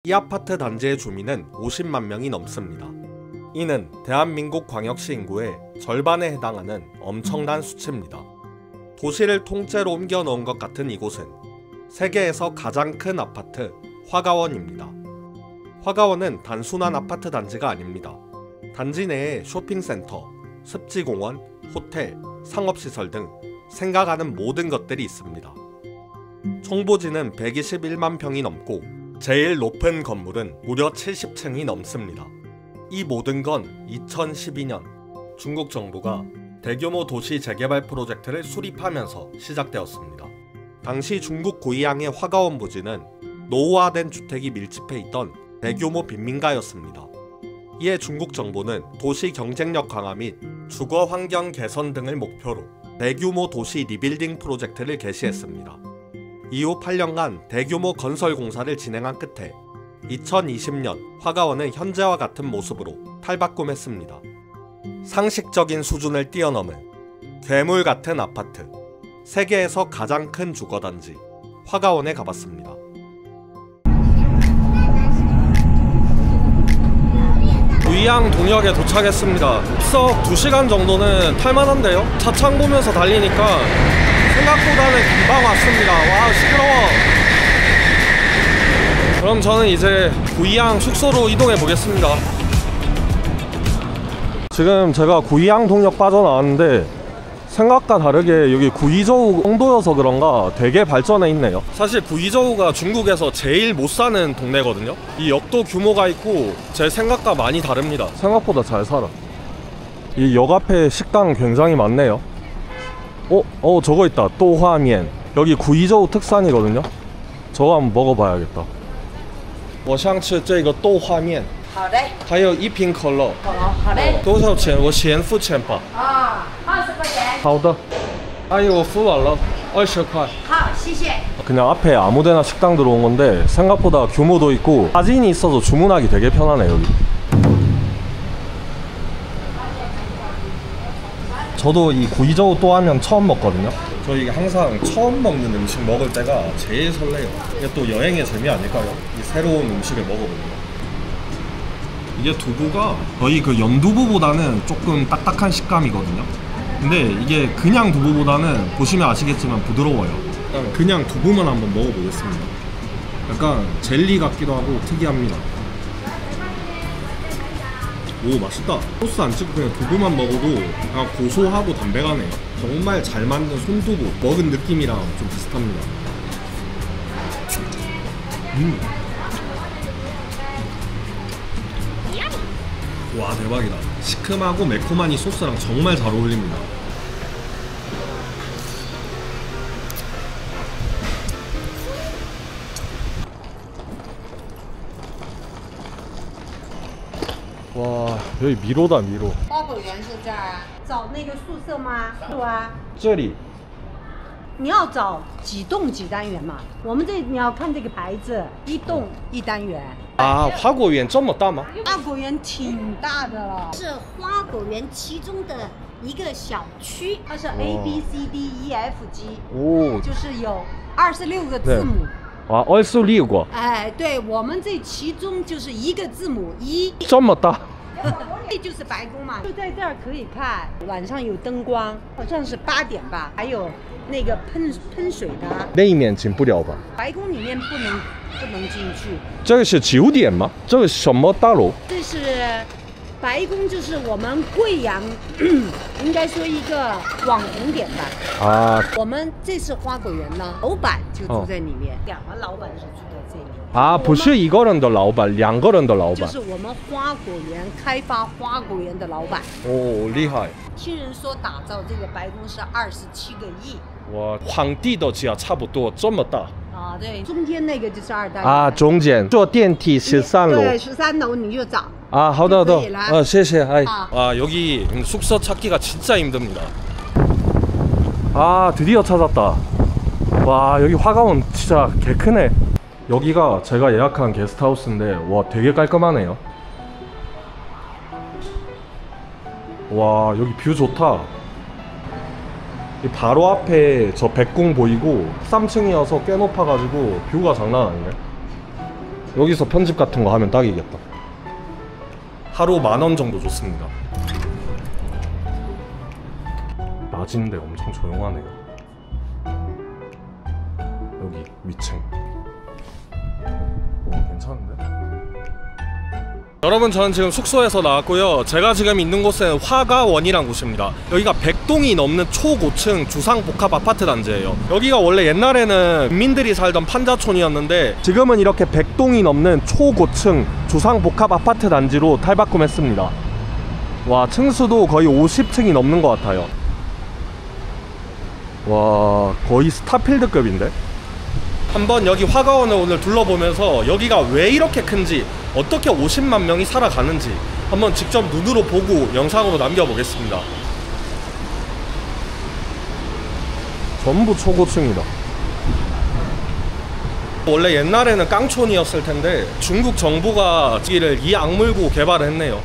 이 아파트 단지의 주민은 50만 명이 넘습니다. 이는 대한민국 광역시 인구의 절반에 해당하는 엄청난 수치입니다. 도시를 통째로 옮겨 넣은 것 같은 이곳은 세계에서 가장 큰 아파트 화가원입니다. 화가원은 단순한 아파트 단지가 아닙니다. 단지 내에 쇼핑센터, 습지공원, 호텔, 상업시설 등 생각하는 모든 것들이 있습니다. 총부지는 121만 평이 넘고 제일 높은 건물은 무려 70층이 넘습니다. 이 모든 건 2012년 중국 정부가 대규모 도시 재개발 프로젝트를 수립하면서 시작되었습니다. 당시 중국 구이양의 화가원 부지는 노후화된 주택이 밀집해 있던 대규모 빈민가였습니다. 이에 중국 정부는 도시 경쟁력 강화 및 주거 환경 개선 등을 목표로 대규모 도시 리빌딩 프로젝트를 개시했습니다. 이후 8년간 대규모 건설 공사를 진행한 끝에 2020년 화가원은 현재와 같은 모습으로 탈바꿈했습니다. 상식적인 수준을 뛰어넘은 괴물 같은 아파트, 세계에서 가장 큰 주거단지 화가원에 가봤습니다. 구이양 동역에 도착했습니다. 흡석 2시간 정도는 탈만한데요? 차창 보면서 달리니까 생각보다는 금방 왔습니다. 와, 시끄러워. 그럼 저는 이제 구이양 숙소로 이동해 보겠습니다. 지금 제가 구이양 동역 빠져나왔는데 생각과 다르게 여기 구이저우 홍도여서 그런가 되게 발전해 있네요. 사실 구이저우가 중국에서 제일 못 사는 동네거든요. 이 역도 규모가 있고 제 생각과 많이 다릅니다. 생각보다 잘 살아. 이 역 앞에 식당 굉장히 많네요. 저거 있다. 또화면. 여기 구이저우 특산이거든요. 저거 한번 먹어봐야겠다. 我想吃这个豆花面。好的。还有一瓶可乐。好的。多少钱？我先付钱吧。20块钱。好的。阿姨，我付完了，20块。好，谢谢。 그냥 앞에 아무데나 식당 들어온 건데 생각보다 규모도 있고 사진이 있어서 주문하기 되게 편하네 여기. 저도 이 구이저우 또하면 처음 먹거든요. 저 이게 항상 처음 먹는 음식 먹을 때가 제일 설레요. 이게 또 여행의 재미 아닐까요? 이 새로운 음식을 먹어보는 거. 이게 두부가 거의 그 연두부보다는 조금 딱딱한 식감이거든요. 근데 이게 그냥 두부보다는 보시면 아시겠지만 부드러워요. 그냥 두부만 한번 먹어보겠습니다. 약간 젤리 같기도 하고 특이합니다. 오, 맛있다. 소스 안 찍고 그냥 두부만 먹어도 그냥 고소하고 담백하네요. 정말 잘 만든 손두부 먹은 느낌이랑 좀 비슷합니다. 와, 대박이다. 시큼하고 매콤한 이 소스랑 정말 잘 어울립니다. 와, 여기 미로다 미로. 花果园是这儿啊？找那个宿舍吗？是啊。这里。你要找几栋几单元嘛？我们这你要看这个牌子，一栋一单元。啊，花果园这么大吗？花果园挺大的了，是花果园其中的一个小区，它是 A B C D E F G， 哦，就是有26个字母。啊，26个。哎，对，我们这其中就是一个字母一。这么大。这就是白宫嘛，就在这儿可以看，晚上有灯光，好像是8点吧，还有那个喷水的。那面进不了吧？白宫里面不能进去。这个是9点吗？这个什么大楼？这是白宫，就是我们贵阳应该说一个网红点吧。啊，我们这次花果园呢，老板就住在里面，2个老板是住在这里。啊，不是一个人的老板，2个人的老板。就是我们花果园开发花果园的老板。哦，厉害！听人说打造这个白宫是27个亿。哇，皇帝的家差不多这么大。啊，对，中间那个就是2单元。啊，中间坐电梯13楼。对，13楼你就找。 아, 好的好的. 谢谢. 아, 여기 숙소 찾기가 진짜 힘듭니다. 아, 드디어 찾았다. 와, 여기 화가원 진짜 개 크네. 여기가 제가 예약한 게스트하우스인데 와, 되게 깔끔하네요. 와, 여기 뷰 좋다. 바로 앞에 저 백궁 보이고 3층이어서 꽤 높아가지고 뷰가 장난 아니네. 여기서 편집 같은 거 하면 딱이겠다. 하루 10,000원 정도 줬습니다. 낮인데 엄청 조용하네요. 여기 위층. 오, 괜찮은데? 여러분, 저는 지금 숙소에서 나왔고요. 제가 지금 있는 곳은 화가원이란 곳입니다. 여기가 100동이 넘는 초고층 주상복합 아파트 단지예요. 여기가 원래 옛날에는 민들이 살던 판자촌이었는데 지금은 이렇게 100동이 넘는 초고층 주상복합 아파트 단지로 탈바꿈했습니다. 와, 층수도 거의 50층이 넘는 것 같아요. 와, 거의 스타필드급인데? 한번 여기 화가원을 오늘 둘러보면서 여기가 왜 이렇게 큰지, 어떻게 50만 명이 살아가는지 한번 직접 눈으로 보고 영상으로 남겨보겠습니다. 전부 초고층이다. 원래 옛날에는 깡촌이었을 텐데 중국 정부가 여기를 이 악물고 개발을 했네요.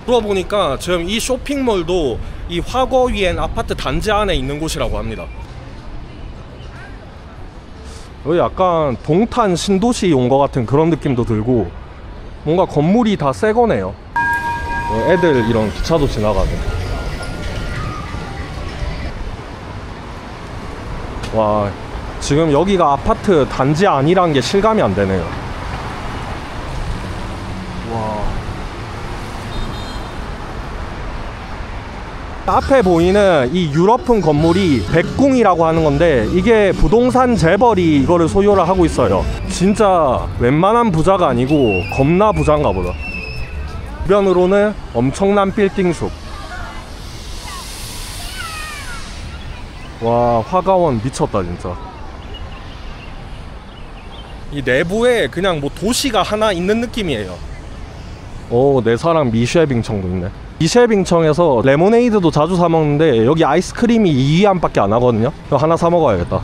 들어보니까 지금 이 쇼핑몰도 이 화거위엔 아파트 단지 안에 있는 곳이라고 합니다. 여기 약간 동탄 신도시 온 것 같은 그런 느낌도 들고 뭔가 건물이 다 새 거네요. 애들 이런 기차도 지나가네. 와, 지금 여기가 아파트 단지 아니란 게 실감이 안 되네요. 와, 앞에 보이는 이 유럽풍 건물이 백궁이라고 하는 건데 이게 부동산 재벌이 이거를 소유를 하고 있어요. 진짜 웬만한 부자가 아니고 겁나 부자인가 보다. 주변으로는 엄청난 빌딩숲. 와, 화가원 미쳤다 진짜. 이 내부에 그냥 뭐 도시가 하나 있는 느낌이에요. 오, 내 사랑 미쉐빙청도 있네. 미쉐빙청에서 레모네이드도 자주 사 먹는데 여기 아이스크림이 2위안밖에 안 하거든요. 이거 하나 사 먹어야겠다.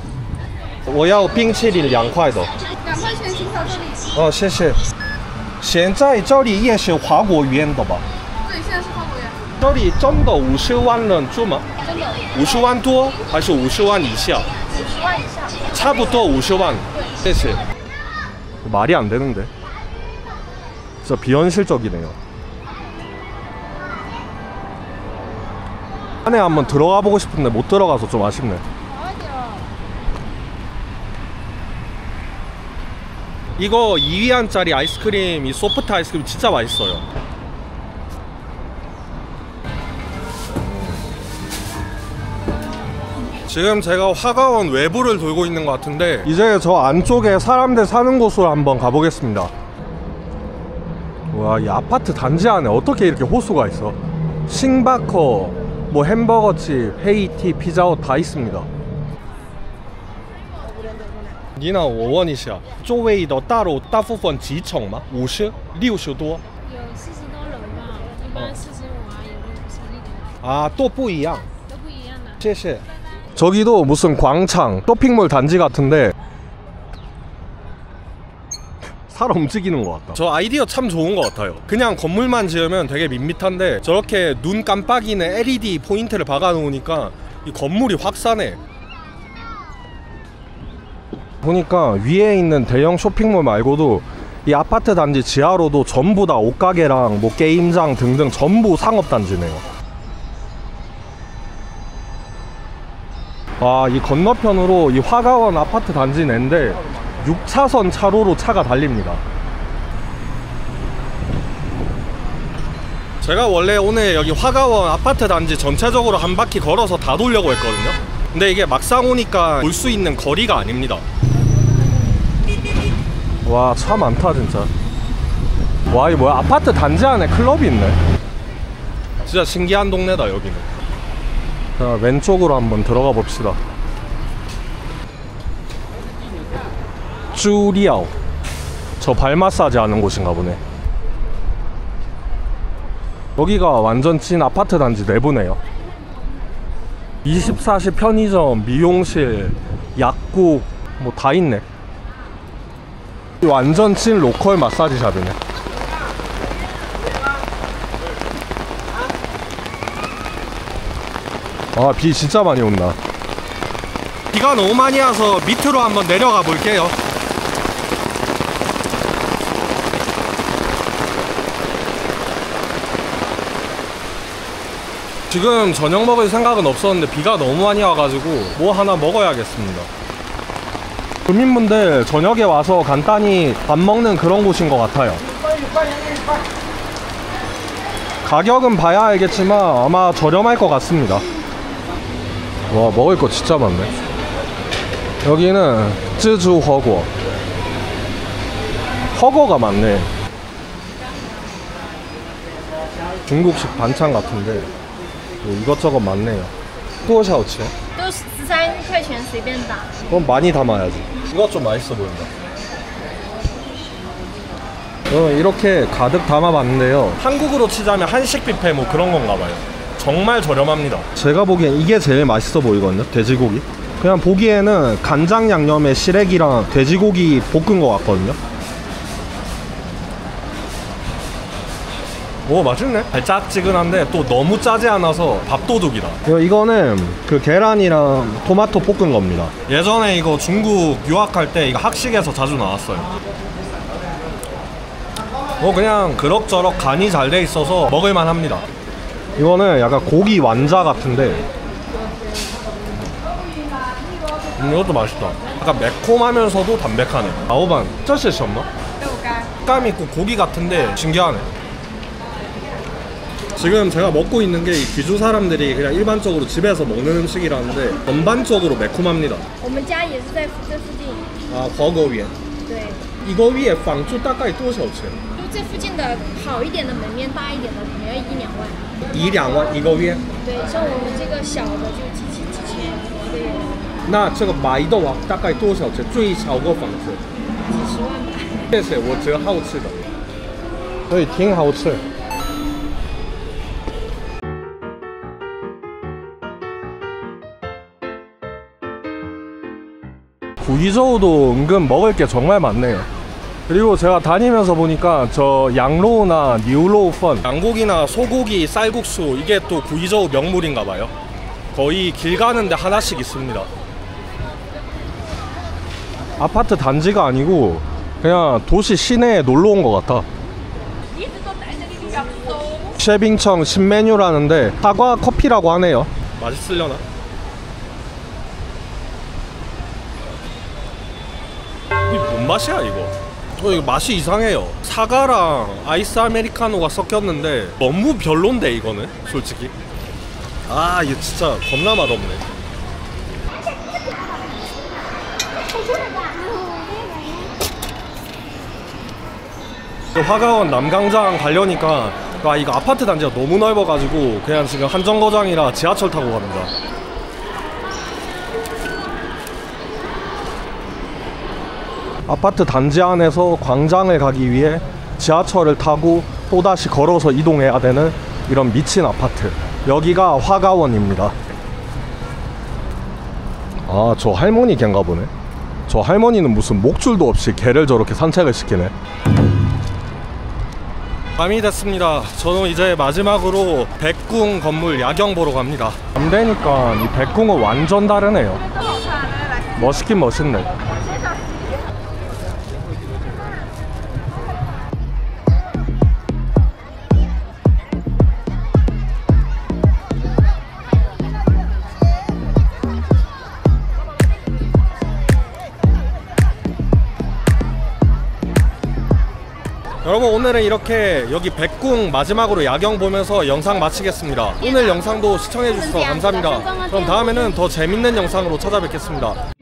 我要冰淇淋2块的。2块钱请到这里。哦，谢谢。现在这里也是花果园的吧？对，现在是花果园。这里真的50万人住吗？真的。50万多还是50万以下？50万以下。差不多50万。谢谢。말이 안 되는데. 진짜 비현실적이네요. 안에 한번 들어가 보고 싶은데 못 들어가서 좀 아쉽네. 이거 2위안짜리 아이스크림, 이 소프트 아이스크림 진짜 맛있어요. 지금 제가 화가원 외부를 돌고 있는 것 같은데 이제 저 안쪽에 사람들 사는 곳으로 한번 가보겠습니다. 와, 이 아파트 단지 안에 어떻게 이렇게 호수가 있어. 싱바커, 뭐 햄버거집, 헤이티, 피자헛 다 있습니다. 你呢？我问一下，周围的大楼大部分几层吗？50、60多？有40多楼吧，一般45啊，有的50多。啊，都不一样。都不一样的。谢谢。 저기도 무슨 광창, 쇼핑몰 단지 같은데 살 움직이는 것 같다. 저 아이디어 참 좋은 것 같아요. 그냥 건물만 지으면 되게 밋밋한데 저렇게 눈 깜빡이는 LED 포인트를 박아 놓으니까 이 건물이 확 사네. 보니까 위에 있는 대형 쇼핑몰 말고도 이 아파트 단지 지하로도 전부 다 옷가게랑 뭐 게임장 등등 전부 상업단지네요. 아, 이 건너편으로 이 화가원 아파트 단지 내인데 6차선 차로로 차가 달립니다. 제가 원래 오늘 여기 화가원 아파트 단지 전체적으로 한 바퀴 걸어서 다 돌려고 했거든요. 근데 이게 막상 오니까 볼 수 있는 거리가 아닙니다. 와, 차 많다 진짜. 와, 이거 뭐야, 아파트 단지 안에 클럽이 있네. 진짜 신기한 동네다 여기는. 자, 왼쪽으로 한번 들어가 봅시다. 쭈리아오. 저 발 마사지 하는 곳인가 보네. 여기가 완전 찐 아파트 단지 내부네요. 24시 편의점, 미용실, 약국 뭐 다 있네. 완전 찐 로컬 마사지 샵이네. 아, 비 진짜 많이 온다. 비가 너무 많이 와서 밑으로 한번 내려가 볼게요. 지금 저녁 먹을 생각은 없었는데 비가 너무 많이 와가지고 뭐 하나 먹어야겠습니다. 도민분들 저녁에 와서 간단히 밥 먹는 그런 곳인 것 같아요. 가격은 봐야 알겠지만 아마 저렴할 것 같습니다. 와, 먹을 거 진짜 많네. 여기는 쯔주 허거, 허거가 많네. 중국식 반찬 같은데 뭐 이것저것 많네요. 多少钱? 都13块钱随便打。 그럼 많이 담아야지. 이거 좀 맛있어 보인다. 이렇게 가득 담아봤는데요. 한국으로 치자면 한식 뷔페 뭐 그런 건가 봐요. 정말 저렴합니다. 제가 보기엔 이게 제일 맛있어 보이거든요. 돼지고기. 그냥 보기에는 간장 양념에 시래기랑 돼지고기 볶은 것 같거든요. 오, 맛있네. 달짝지근한데 또 너무 짜지 않아서 밥도둑이다. 이거는 그 계란이랑 토마토 볶은 겁니다. 예전에 이거 중국 유학할 때 이거 학식에서 자주 나왔어요. 뭐 그냥 그럭저럭 간이 잘 돼 있어서 먹을만 합니다. 이거는 약간 고기 완자 같은데 이것도 맛있다. 약간 매콤하면서도 담백하네. 아오반, 这是什么? 식감 있고 고기 같은데 신기하네. 지금 제가 먹고 있는 게 이 귀주 사람들이 그냥 일반적으로 집에서 먹는 음식이라는데 전반적으로 매콤합니다. 我们家也是在这附近。 아, 버거위에. 对， 이거 위에 방주 大概多少钱? 就这附近的好一点的门面，大一点的可能要1、2万。1、2万一个月? 对，像我们这个小的就几千一个月。那这个买的话大概多少钱? 最小个房子? 几十万吧。谢谢，我觉得好吃的。所以挺好吃。 구이저우도 은근 먹을 게 정말 많네요. 그리고 제가 다니면서 보니까 저 양로우나 뉴로우펀, 양고기나 소고기 쌀국수, 이게 또 구이저우 명물인가 봐요. 거의 길 가는데 하나씩 있습니다. 아파트 단지가 아니고 그냥 도시 시내에 놀러 온 것 같아. 쉐빙청 신메뉴라는데 사과 커피라고 하네요. 맛있으려나? 이게 뭔 맛이야 이거? 이거 맛이 이상해요. 사과랑 아이스 아메리카노가 섞였는데 너무 별론데 이거는 솔직히. 아, 이거 진짜 겁나 맛없네. 화가원 남강장 가려니까 이거 아파트 단지가 너무 넓어가지고 그냥 지금 한정거장이라 지하철 타고 갑니다. 아파트 단지 안에서 광장을 가기 위해 지하철을 타고 또다시 걸어서 이동해야 되는 이런 미친 아파트. 여기가 화가원입니다. 아, 저 할머니 갠가 보네. 저 할머니는 무슨 목줄도 없이 개를 저렇게 산책을 시키네. 밤이 됐습니다. 저는 이제 마지막으로 백궁 건물 야경 보러 갑니다. 밤 되니까 이 백궁은 완전 다르네요. 멋있긴 멋있네. 여러분, 오늘은 이렇게 여기 백궁 마지막으로 야경 보면서 영상 마치겠습니다. 오늘 영상도 시청해주셔서 감사합니다. 그럼 다음에는 더 재밌는 영상으로 찾아뵙겠습니다.